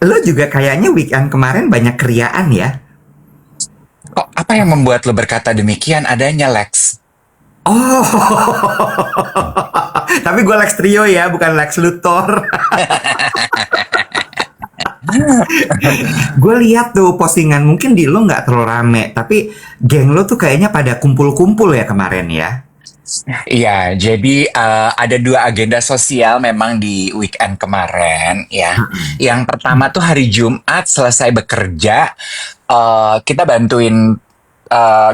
Lo juga kayaknya weekend kemarin banyak kriaan ya? Kok apa yang membuat lo berkata demikian? Adanya Lex. Oh, tapi gue Lex Trio ya, bukan Lex Luthor. Gue lihat tuh postingan, mungkin di lo nggak terlalu rame, tapi geng lo tuh kayaknya pada kumpul-kumpul ya kemarin ya. Iya, jadi ada dua agenda sosial memang di weekend kemarin ya. Yang pertama tuh hari Jumat selesai bekerja, kita bantuin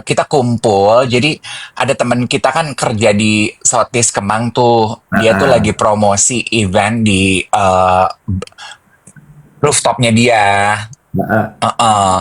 kita kumpul. Jadi ada teman kita kan kerja di Sotis Kemang tuh, dia tuh lagi promosi event di rooftopnya dia. Heeh.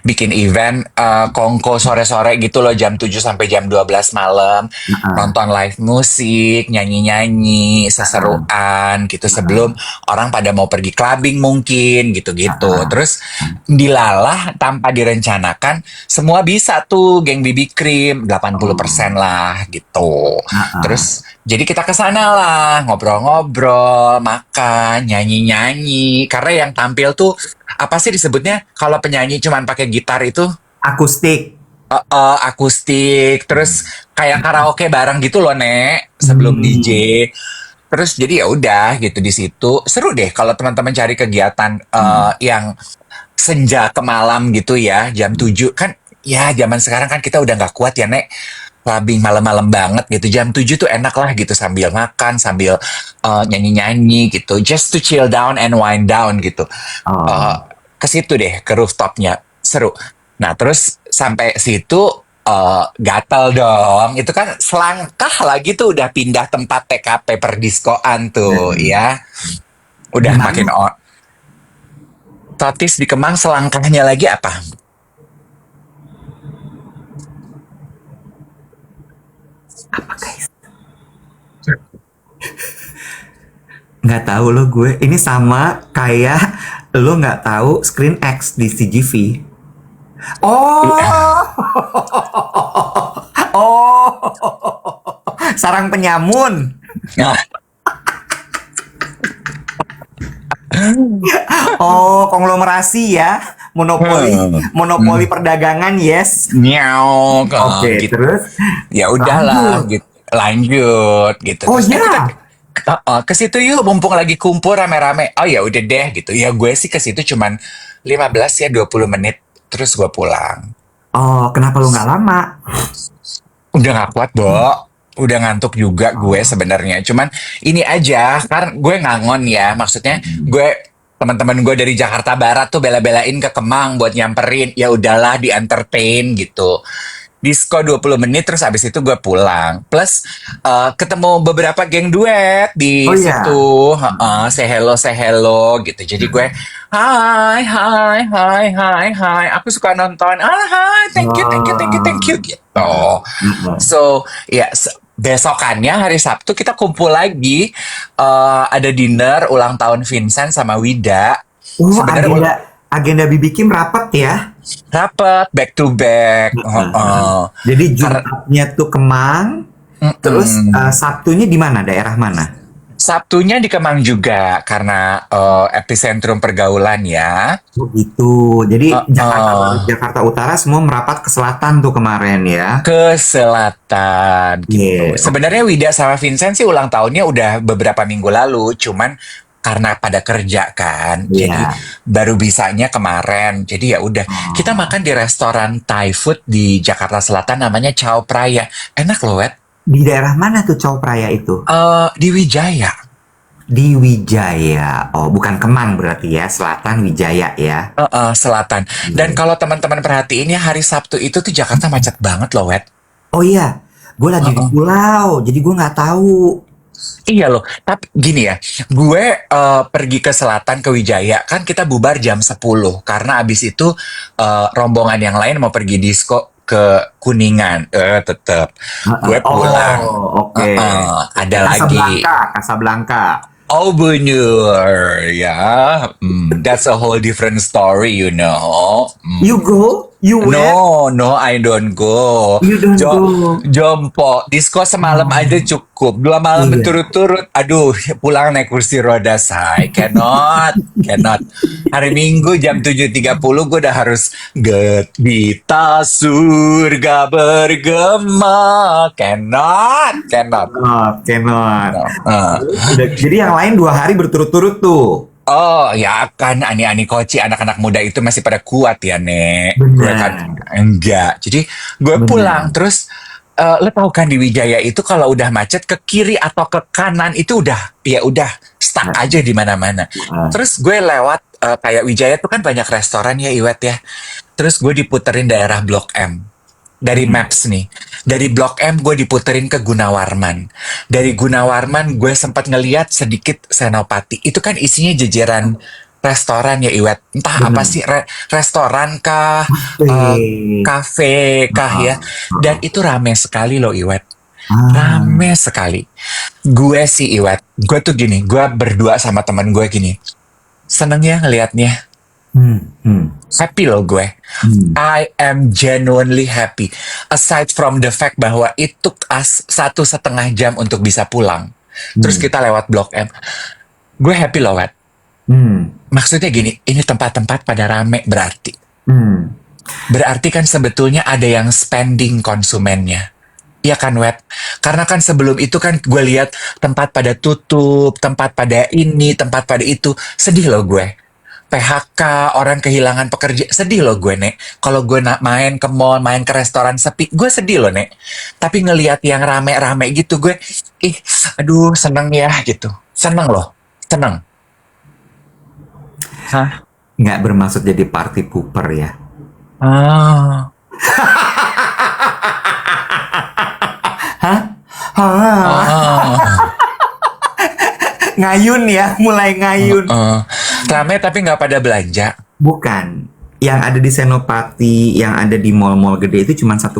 Bikin event kongko sore-sore gitu loh jam 7 sampai jam 12 malam. Nonton live musik, nyanyi-nyanyi, seseruan gitu sebelum orang pada mau pergi clubbing mungkin gitu-gitu. Terus dilalah tanpa direncanakan semua bisa tuh geng BB Cream 80% lah gitu. Terus jadi kita ke sana lah, ngobrol-ngobrol, makan, nyanyi-nyanyi. Karena yang tampil tuh apa sih disebutnya kalau penyanyi cuman pakai gitar itu Akustik. akustik, terus kayak karaoke bareng gitu loh, Nek, sebelum DJ. Hmm. Terus jadi ya udah gitu di situ. Seru deh kalau teman-teman cari kegiatan yang senja ke malam gitu ya, jam 7 kan ya zaman sekarang kan kita udah nggak kuat ya, Nek. Clubbing malam-malam banget gitu. Jam 7 tuh enak lah gitu sambil makan, sambil nyanyi-nyanyi gitu. Just to chill down and wind down gitu. Oh. Ke situ deh, ke rooftopnya. Seru. Nah, terus sampai situ gatal dong. Itu kan selangkah lagi tuh udah pindah tempat TKP perdiskoan tuh ya. Di Udah mana? makin Totis di Kemang selangkahnya lagi apa? Apa guys? Nggak tahu lo gue. Ini sama kayak lo nggak tahu Screen X di CGV. Oh, oh, sarang penyamun. Oh, konglomerasi ya. Monopoli, monopoli perdagangan, yes. Nyau, Oke, gitu. terus Ya udahlah, lanjut. gitu. Lanjut, gitu. Oh Terus, kita ya, ke situ yuk, mumpung lagi kumpul rame-rame. Oh ya udah deh, gitu. Ya gue sih ke situ cuman 15 ya 20 menit. Terus gue pulang. oh kenapa lo nggak lama? Udah gak kuat, Bo. Udah ngantuk juga gue sebenarnya. Cuman ini aja, kan gue ngangon ya. Maksudnya gue teman-teman gue dari Jakarta Barat tuh bela-belain ke Kemang buat nyamperin. Ya udahlah di entertain gitu. Disko 20 menit terus abis itu gue pulang. Plus ketemu beberapa geng duet di Oh ya, situ. Say hello gitu. Jadi gue hai hai hai hai hai. Aku suka nonton. Hai, thank you gitu. So, ya besokannya hari Sabtu kita kumpul lagi. Ada dinner ulang tahun Vincent sama Wida. oh Sebenarnya agenda BB Kim rapat ya. rapet back to back. Jadi Karena Jumatnya tuh Kemang, terus Sabtunya di mana? Daerah mana? Sabtunya di Kemang juga karena epicentrum pergaulan ya. Oh gitu. Jadi Jakarta Uh, Jakarta Utara semua merapat ke selatan tuh kemarin ya. ke selatan gitu. Iya, Sebenarnya Wida sama Vincent sih ulang tahunnya udah beberapa minggu lalu, cuman karena pada kerja kan, jadi iya. baru bisanya kemarin. Jadi ya udah, kita Oh. makan di restoran Thai food di Jakarta Selatan namanya Chow Praya. Enak loh, Wet. Di daerah mana tuh Cowok Praya itu? Di Wijaya. Di Wijaya. Oh, bukan Kemang berarti ya, Selatan Wijaya ya. Selatan. Dan Iya. kalau teman-teman perhatiin ya hari Sabtu itu tuh Jakarta macet banget loh, Wet. Oh iya, gue lagi di pulau, jadi gue nggak tahu. Iya loh, tapi gini ya, gue pergi ke selatan ke Wijaya, kan kita bubar jam 10 karena abis itu rombongan yang lain mau pergi disco ke Kuningan. Tetep, gue pulang. Oh, oke. Ada lagi. Casablanca, Casablanca. Oh bener, ya. That's a whole different story, you know. You go? You went? No, I don't go. You don't Jo go. Jompo, disko semalam aja Oh, cukup. 2 malam iya. berturut-turut. Aduh, pulang naik kursi roda, say. Cannot. Hari Minggu jam 7.30 gue udah harus Getita surga bergema. Cannot. Oh, cannot. No. Jadi yang lain 2 hari berturut-turut tuh. Oh, ya kan ani-ani koci anak-anak muda itu masih pada kuat ya, Nek. Gue kan Benar, enggak. Jadi gue pulang benar. terus lo tau kan di Wijaya itu kalau udah macet ke kiri atau ke kanan itu udah ya udah stuck aja di mana-mana. Heeh. Terus gue lewat kayak Wijaya tuh kan banyak restoran ya Iwet ya. Terus gue diputerin daerah Blok M. Dari Hmm. Maps nih. Dari Blok M gue diputerin ke Gunawarman. Dari Gunawarman gue sempat ngeliat sedikit Senopati. Itu kan isinya jajaran restoran ya Iwet. Entah apa Benar. sih restoran kah, eh, Wih. kafe kah Heeh, ya. Dan heeh. itu rame sekali loh Iwet. Ah. Rame sekali. Gue sih Iwet. Gue tuh gini. Gue berdua sama teman gue gini. Seneng ya ngelihatnya. Hmm, hmm, Happy loh gue. hmm, I am genuinely happy. Aside from the fact bahwa it took us 1,5 jam untuk bisa pulang. Terus hmm, kita lewat Blok M. Gue happy loh, Wet. hmm, Maksudnya gini, ini tempat-tempat pada rame berarti. hmm. Berarti kan sebetulnya ada yang spending konsumennya. Iya kan, Wet? Karena kan sebelum itu kan gue lihat tempat pada tutup, tempat pada ini, tempat pada itu. Sedih loh gue. PHK, orang kehilangan pekerja. Sedih loh gue, Nek. Kalau gue main ke mall, main ke restoran sepi, gue sedih loh, Nek. Tapi ngelihat yang rame-rame gitu, gue, ih, aduh, seneng ya, gitu. Seneng loh. Seneng. Hah? Nggak bermaksud jadi party pooper ya. Ah. Hah? Hah? Ah. Ngayun ya, mulai ngayun. Rame tapi nggak pada belanja. Bukan. Yang ada di Senopati, yang ada di mall-mall gede itu cuma 1%,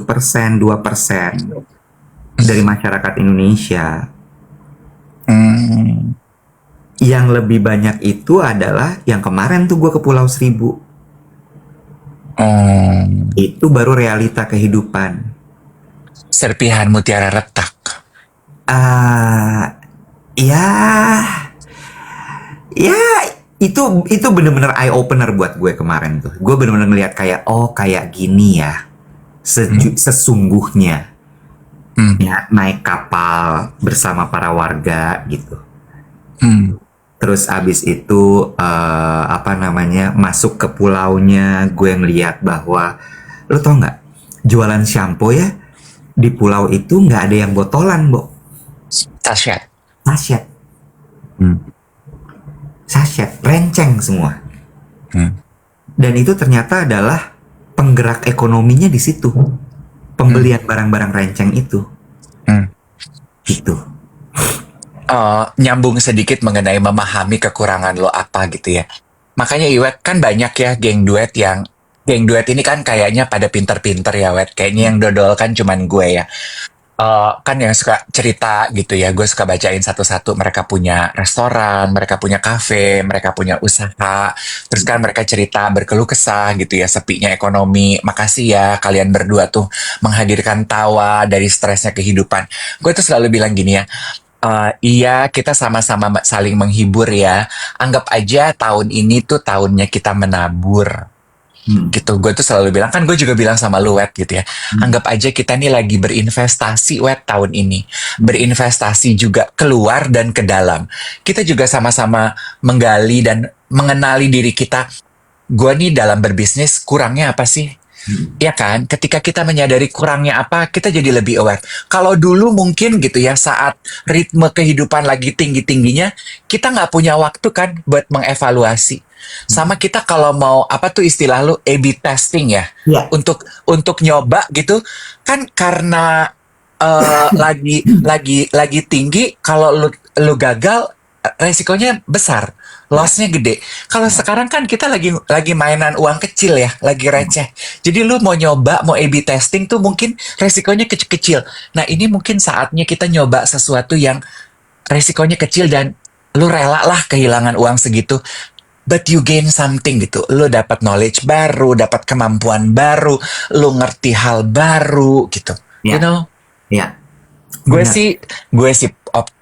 2% dari masyarakat Indonesia. Hmm. Yang lebih banyak itu adalah yang kemarin tuh gue ke Pulau Seribu. Hmm. Itu baru realita kehidupan. Serpihan mutiara retak. Ah, ya, ya itu bener-bener eye opener buat gue kemarin tuh. Gue bener-bener ngeliat kayak oh kayak gini ya sesungguhnya Hmm. ya naik kapal bersama para warga gitu. Hmm. Terus abis itu apa namanya masuk ke pulaunya gue ngeliat bahwa lo tau nggak jualan shampoo ya di pulau itu nggak ada yang botolan, Bo. Tasya. Sachet, Hmm. sachet, renceng semua. Hmm. Dan itu ternyata adalah penggerak ekonominya di situ. Pembelian barang-barang renceng itu. Hmm. Gitu. Nyambung sedikit mengenai memahami kekurangan lo apa gitu ya. Makanya Iwet kan banyak ya geng duet ini kan kayaknya pada pinter-pinter ya Wet. Kayaknya yang dodol kan cuman gue ya. Kan yang suka cerita gitu ya, gue suka bacain satu-satu. Mereka punya restoran, mereka punya kafe, mereka punya usaha. Terus kan mereka cerita berkeluh kesah gitu ya, sepinya ekonomi. Makasih ya kalian berdua tuh menghadirkan tawa dari stresnya kehidupan. Gue tuh selalu bilang gini ya, iya kita sama-sama saling menghibur ya. Anggap aja tahun ini tuh tahunnya kita menabur Hmm. gitu. Gue tuh selalu bilang, kan gue juga bilang sama lu Wet gitu ya, Hmm. anggap aja kita nih lagi berinvestasi Wet tahun ini, berinvestasi juga keluar dan ke dalam. Kita juga sama-sama menggali dan mengenali diri kita. Gue nih dalam berbisnis kurangnya apa sih? Ya kan, ketika kita menyadari kurangnya apa, kita jadi lebih aware. Kalau dulu mungkin gitu ya, saat ritme kehidupan lagi tinggi-tingginya, kita nggak punya waktu kan buat mengevaluasi. Sama kita kalau mau apa tuh istilah lu A/B testing ya, Ya. untuk nyoba gitu, kan karena lagi tinggi, kalau lu gagal, resikonya besar, Ya. lossnya gede. Kalau Ya. sekarang kan kita lagi mainan uang kecil ya, lagi receh. Jadi lu mau nyoba, mau A/B testing tuh mungkin resikonya kecil-kecil. Nah ini mungkin saatnya kita nyoba sesuatu yang resikonya kecil dan lu rela lah kehilangan uang segitu but you gain something gitu. Lo dapat knowledge baru, dapat kemampuan baru, lo ngerti hal baru gitu. You Ya, know, ya, gue benar. sih gue sih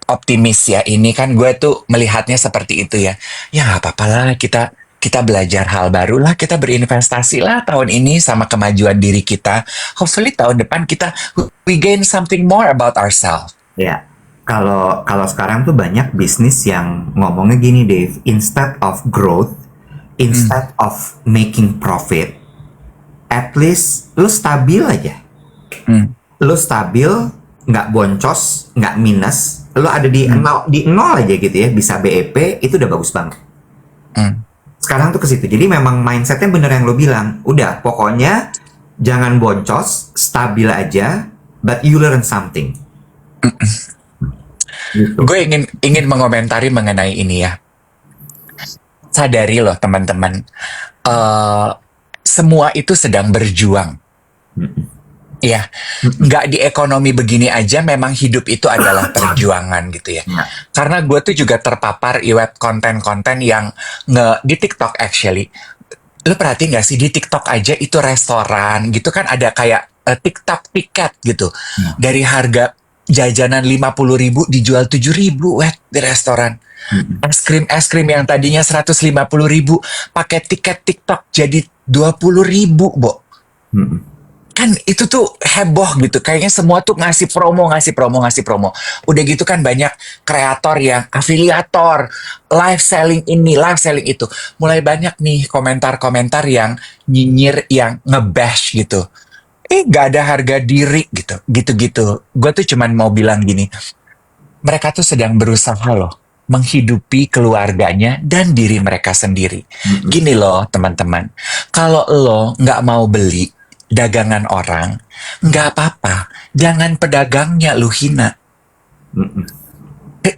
optimis ya. Ini kan gue tuh melihatnya seperti itu ya. Ya nggak apa-apa lah, kita kita belajar hal baru lah, kita berinvestasi lah tahun ini sama kemajuan diri kita. Hopefully tahun depan kita we gain something more about ourselves. Ya, kalau kalau sekarang tuh banyak bisnis yang ngomongnya gini, Dave, instead of growth, Hmm, instead of making profit, at least lu stabil aja. hmm, Lu stabil, nggak boncos, nggak minus, lu ada hmm, di nol aja gitu ya, bisa BEP, itu udah bagus banget. hmm. Sekarang tuh ke situ. Jadi memang mindsetnya bener yang lu bilang. Udah, pokoknya jangan boncos, stabil aja, but you learn something. Gitu. Gue ingin ingin mengomentari mengenai ini ya. Sadari loh teman-teman, eh semua itu sedang berjuang. Ya, nggak di ekonomi begini aja, memang hidup itu adalah perjuangan gitu ya. Ya. Karena gue tuh juga terpapar iweb konten-konten yang di TikTok actually. Lu perhatiin nggak sih di TikTok aja itu restoran gitu kan ada kayak TikTok tiket gitu. Ya. Dari harga jajanan 50.000 dijual 7.000 di restoran. Es krim yang tadinya 150.000 pakai tiket TikTok jadi 20.000, Bo. Kan itu tuh heboh gitu. Kayaknya semua tuh ngasih promo, ngasih promo, ngasih promo. Udah gitu kan banyak kreator yang afiliator, live selling ini, live selling itu. Mulai banyak nih komentar-komentar yang nyinyir, yang ngebash gitu. Gak ada harga diri gitu. Gitu-gitu. Gue tuh cuman mau bilang gini, mereka tuh sedang berusaha loh menghidupi keluarganya dan diri mereka sendiri. Gini loh teman-teman, kalau lo nggak mau beli dagangan orang, nggak apa-apa, jangan pedagangnya lu hina.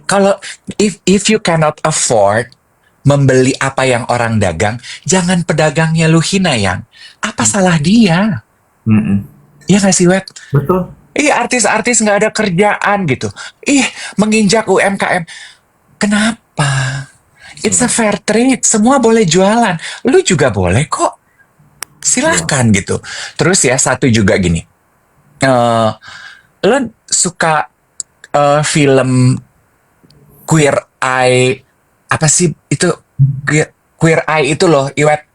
Kalau if you cannot afford membeli apa yang orang dagang, jangan pedagangnya lu hina yang. Apa salah dia? Ya nggak sih, Web? Betul. Artis-artis nggak ada kerjaan gitu. Menginjak UMKM. Kenapa? It's a fair trade. Semua boleh jualan. Lu juga boleh kok. Ya. Silahkan gitu. Terus ya satu juga gini. eh Lo suka film Queer Eye apa sih itu Queer Eye itu loh, Iwet.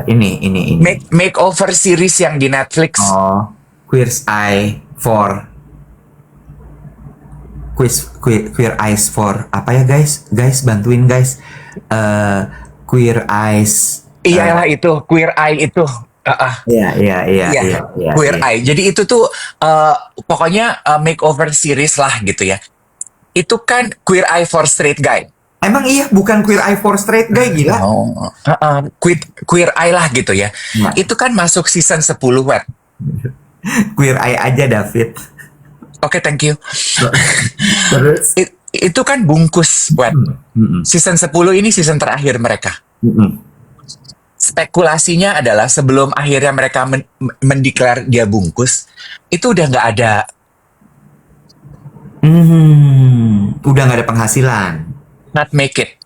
Ini. Makeover series yang di Netflix. Oh, Queer's Eye for Queer Eyes for apa ya guys? Guys bantuin guys. Queer Eyes. Iyalah itu Queer Eye itu. Iya, Queer Iya. Eye. Jadi itu tuh pokoknya makeover series lah gitu ya. Itu kan Queer Eye for Straight Guy. Emang iya, bukan Queer Eye for Straight Guy, gila. Oh, Queer Eye lah gitu ya. Nah, Itu kan masuk season 10, Web. Queer Eye aja David. Oke, thank you. Terus? Itu kan bungkus, Web. Mm-mm. Season 10 ini season terakhir mereka. Mm-mm. Spekulasinya adalah sebelum akhirnya mereka mendeklar dia bungkus, itu udah nggak ada. Udah nggak ada penghasilan. Not make it.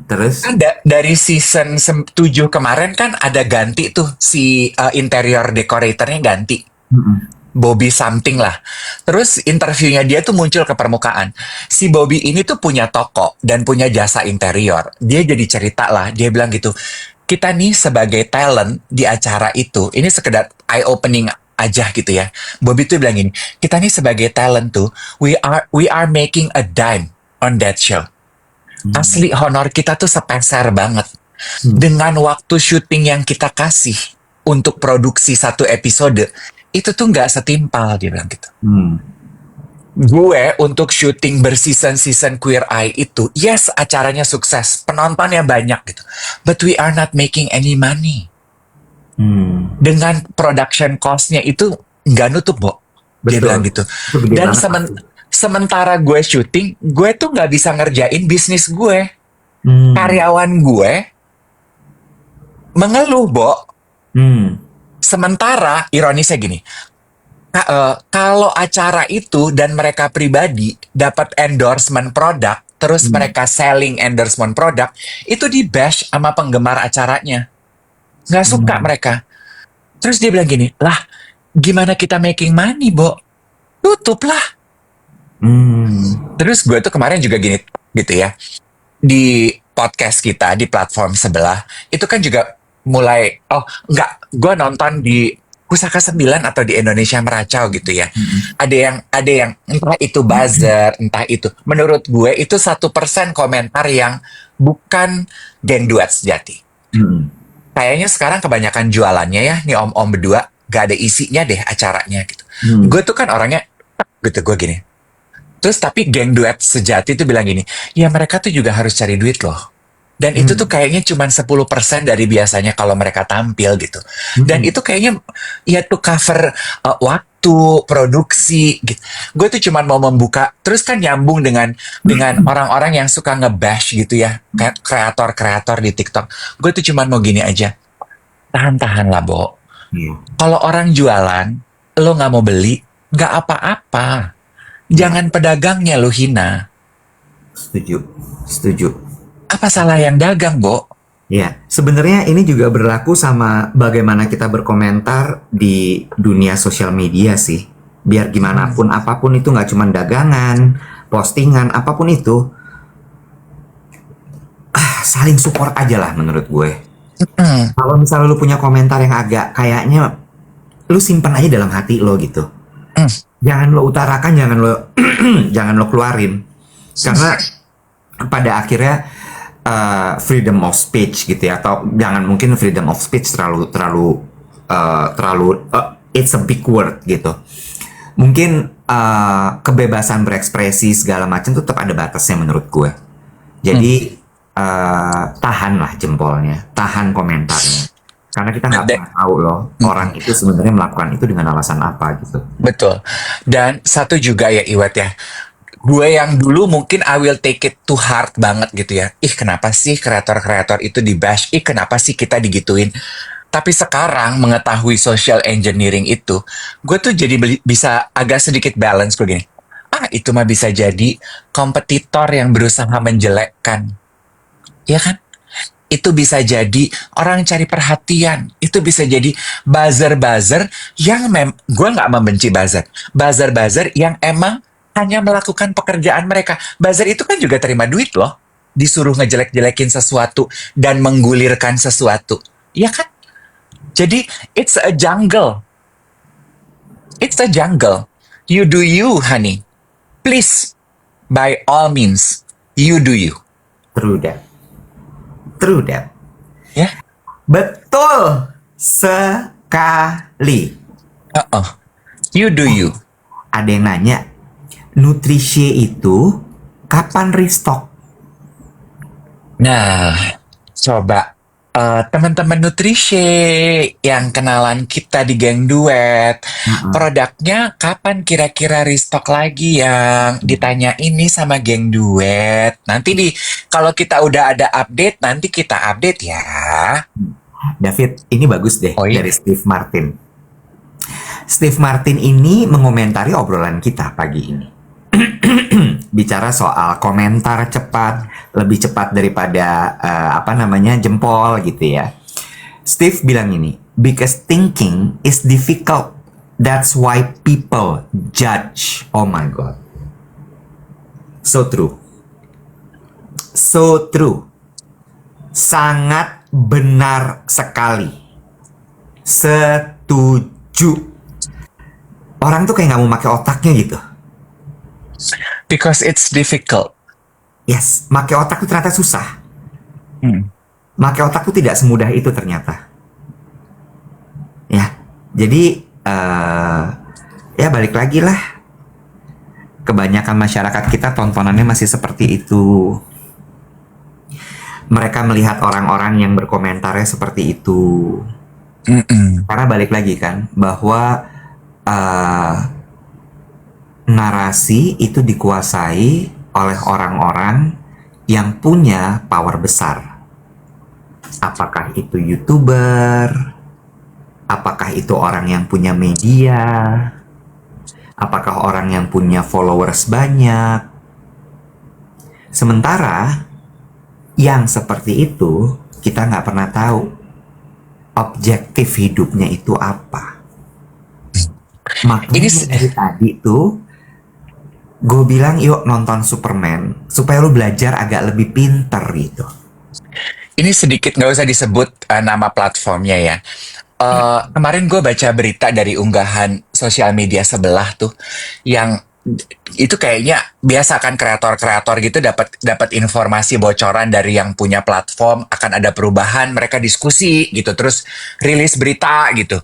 Terus? Kan dari season 7 kemarin kan ada ganti tuh si interior decoratornya ganti. Mm-mm. Bobby something lah. Terus interviewnya dia tuh muncul ke permukaan. Si Bobby ini tuh punya toko dan punya jasa interior. Dia jadi cerita lah. Dia bilang gitu, kita nih sebagai talent di acara itu, ini sekedar eye opening aja gitu ya. Bobby tuh bilang gini, kita nih sebagai talent tuh, we are making a dime on that show. Asli honor kita tuh sepeser banget. Dengan waktu syuting yang kita kasih untuk produksi satu episode, itu tuh nggak setimpal, dia bilang gitu. Gue untuk syuting berseason-season Queer Eye itu, yes acaranya sukses, penontonnya banyak gitu. But we are not making any money. Dengan production cost-nya itu nggak nutup, Bo. Dia Betul. bilang gitu. Itu gede Dan banget. sementara gue syuting, gue tuh nggak bisa ngerjain bisnis gue. Karyawan gue mengeluh, Bo. Sementara ironisnya gini, kalau acara itu dan mereka pribadi dapat endorsement produk, terus mereka selling endorsement produk, itu di bash sama penggemar acaranya. Nggak suka mereka. Terus dia bilang gini, lah gimana kita making money, Bo? Tutup lah. Terus gue tuh kemarin juga gini, gitu ya. Di podcast kita, di platform sebelah, itu kan juga mulai, gue nonton di Pusaka 9 atau di Indonesia Meracau gitu ya. Ada yang entah itu buzzer, entah itu. Menurut gue itu 1% komentar yang bukan geng duet sejati. Kayaknya sekarang kebanyakan jualannya ya, nih om-om berdua, gak ada isinya deh acaranya gitu. Gue tuh kan orangnya, gitu, gue gini. Terus tapi geng duet sejati tuh bilang gini, ya mereka tuh juga harus cari duit loh. Dan itu tuh kayaknya cuma 10% dari biasanya kalau mereka tampil gitu. Dan itu kayaknya ya tuh cover waktu, produksi gitu. Gue tuh cuma mau membuka, terus kan nyambung dengan orang-orang yang suka nge-bash gitu ya, kayak kreator-kreator di TikTok. Gue tuh cuma mau gini aja, tahan-tahan lah, Bo. Kalau orang jualan, lo nggak mau beli, nggak apa-apa. Jangan pedagangnya lo hina. Setuju. Apa salah yang dagang, Bo? Ya, sebenarnya ini juga berlaku sama bagaimana kita berkomentar di dunia sosial media sih. Biar gimana pun, apapun itu nggak cuma dagangan, postingan, apapun itu, saling support aja lah menurut gue. Kalau misalnya lu punya komentar yang agak kayaknya, lu simpan aja dalam hati lo gitu. Jangan lo utarakan, jangan lo keluarin. Karena pada akhirnya freedom of speech gitu ya, atau jangan, mungkin freedom of speech terlalu it's a big word gitu. Mungkin kebebasan berekspresi segala macam tuh tetap ada batasnya menurut gue. Jadi tahanlah jempolnya, tahan komentarnya, karena kita nggak pernah tahu loh orang itu sebenarnya melakukan itu dengan alasan apa gitu. Betul. Dan satu juga ya Iwet ya, gue yang dulu mungkin I will take it to heart banget gitu ya. Kenapa sih kreator-kreator itu di bash? Kenapa sih kita digituin? Tapi sekarang mengetahui social engineering itu, gue tuh jadi bisa agak sedikit balance gue gini. Itu mah bisa jadi kompetitor yang berusaha menjelekkan. Ya kan? Itu bisa jadi orang cari perhatian. Itu bisa jadi buzzer-buzzer yang gue nggak membenci buzzer. Buzzer-buzzer yang emang hanya melakukan pekerjaan mereka. Buzzer itu kan juga terima duit loh. Disuruh ngejelek-jelekin sesuatu dan menggulirkan sesuatu. Iya kan? Jadi, it's a jungle. It's a jungle. You do you, honey. Please, by all means, you do you. True that. Ya? Betul sekali. You do you. Ada yang nanya, Nutrisie itu kapan restock? Nah, coba teman-teman Nutrisie yang kenalan kita di geng duet, produknya kapan kira-kira restock lagi yang ditanya ini sama geng duet? Nanti kalau kita udah ada update, nanti kita update ya. David, ini bagus deh iya? Dari Steve Martin. Steve Martin ini mengomentari obrolan kita pagi ini. Bicara soal komentar cepat, lebih cepat daripada jempol gitu ya. Steve bilang ini, because thinking is difficult, that's why people judge. Oh my god, so true, sangat benar sekali, setuju. Orang tuh kayak nggak mau pakai otaknya gitu. Because it's difficult. Yes, pakai otak tuh ternyata susah. Pakai otak tuh tidak semudah itu ternyata. Ya, jadi ya balik lagi lah. Kebanyakan masyarakat kita tontonannya masih seperti itu. Mereka melihat orang-orang yang berkomentarnya seperti itu. Karena balik lagi kan, bahwa narasi itu dikuasai oleh orang-orang yang punya power besar. Apakah itu YouTuber? Apakah itu orang yang punya media? Apakah orang yang punya followers banyak? Sementara yang seperti itu kita nggak pernah tahu objektif hidupnya itu apa. Ini Makanya dari tadi tuh gue bilang yuk nonton Superman supaya lu belajar agak lebih pinter gitu. ini sedikit nggak usah disebut nama platformnya ya. Kemarin gue baca berita dari unggahan sosial media sebelah tuh, yang itu kayaknya biasa kan kreator-kreator gitu dapat dapat informasi bocoran dari yang punya platform akan ada perubahan, mereka diskusi gitu, terus rilis berita gitu.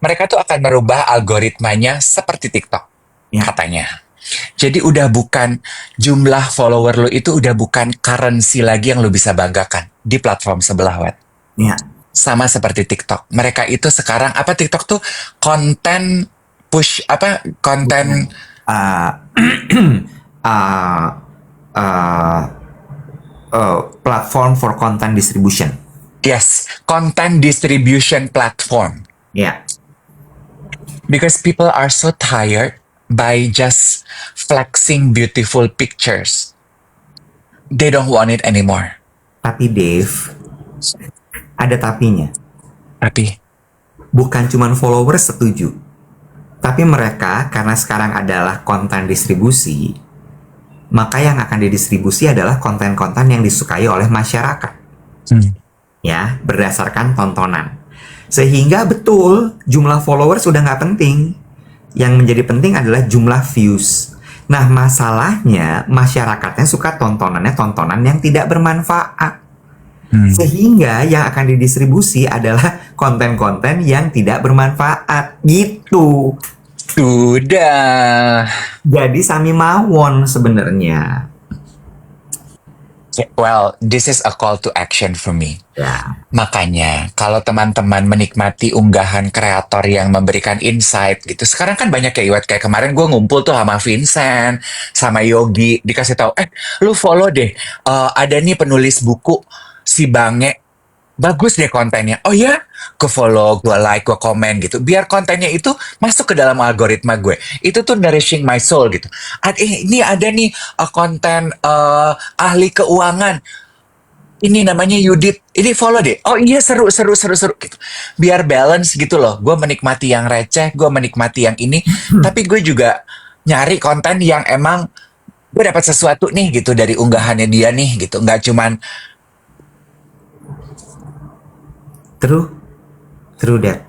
Mereka tuh akan merubah algoritmanya seperti TikTok Ya, katanya. Jadi udah bukan jumlah follower lo itu udah bukan currency lagi yang lo bisa banggakan di platform sebelah web. ya, Sama seperti TikTok. Mereka itu sekarang apa TikTok tuh konten push apa konten uh, uh, uh, platform for content distribution. yes, content distribution platform. Ya, Because people are so tired by just flexing beautiful pictures. They don't want it anymore. tapi Dave, ada tapinya. Tapi Bukan cuman followers setuju, tapi mereka karena sekarang adalah konten distribusi, maka yang akan didistribusi adalah konten-konten yang disukai oleh masyarakat. Ya, berdasarkan tontonan. Sehingga betul, jumlah followers sudah nggak penting. Yang menjadi penting adalah jumlah views. Nah, masalahnya masyarakatnya suka tontonannya tontonan yang tidak bermanfaat. Sehingga yang akan didistribusi adalah konten-konten yang tidak bermanfaat. Gitu. sudah. Jadi sami mawon sebenarnya. Well, this is a call to action for me. Ya. Makanya, kalau teman-teman menikmati unggahan kreator yang memberikan insight gitu, sekarang kan banyak ya Iwat, kayak kemarin gue ngumpul tuh sama Vincent, sama Yogi, dikasih tahu, lu follow deh, ada nih penulis buku si Bange, bagus deh kontennya. Oh ya, gue follow, gue like, gue komen gitu. Biar kontennya itu masuk ke dalam algoritma gue. Itu tuh nourishing my soul gitu. Ini ada nih konten ahli keuangan. Ini namanya Yudit. Ini follow deh. Oh iya, seru gitu. Biar balance gitu loh. Gue menikmati yang receh, gue menikmati yang ini. Tapi gue juga nyari konten yang emang gue dapat sesuatu nih gitu dari unggahannya dia nih gitu. Nggak cuman True that.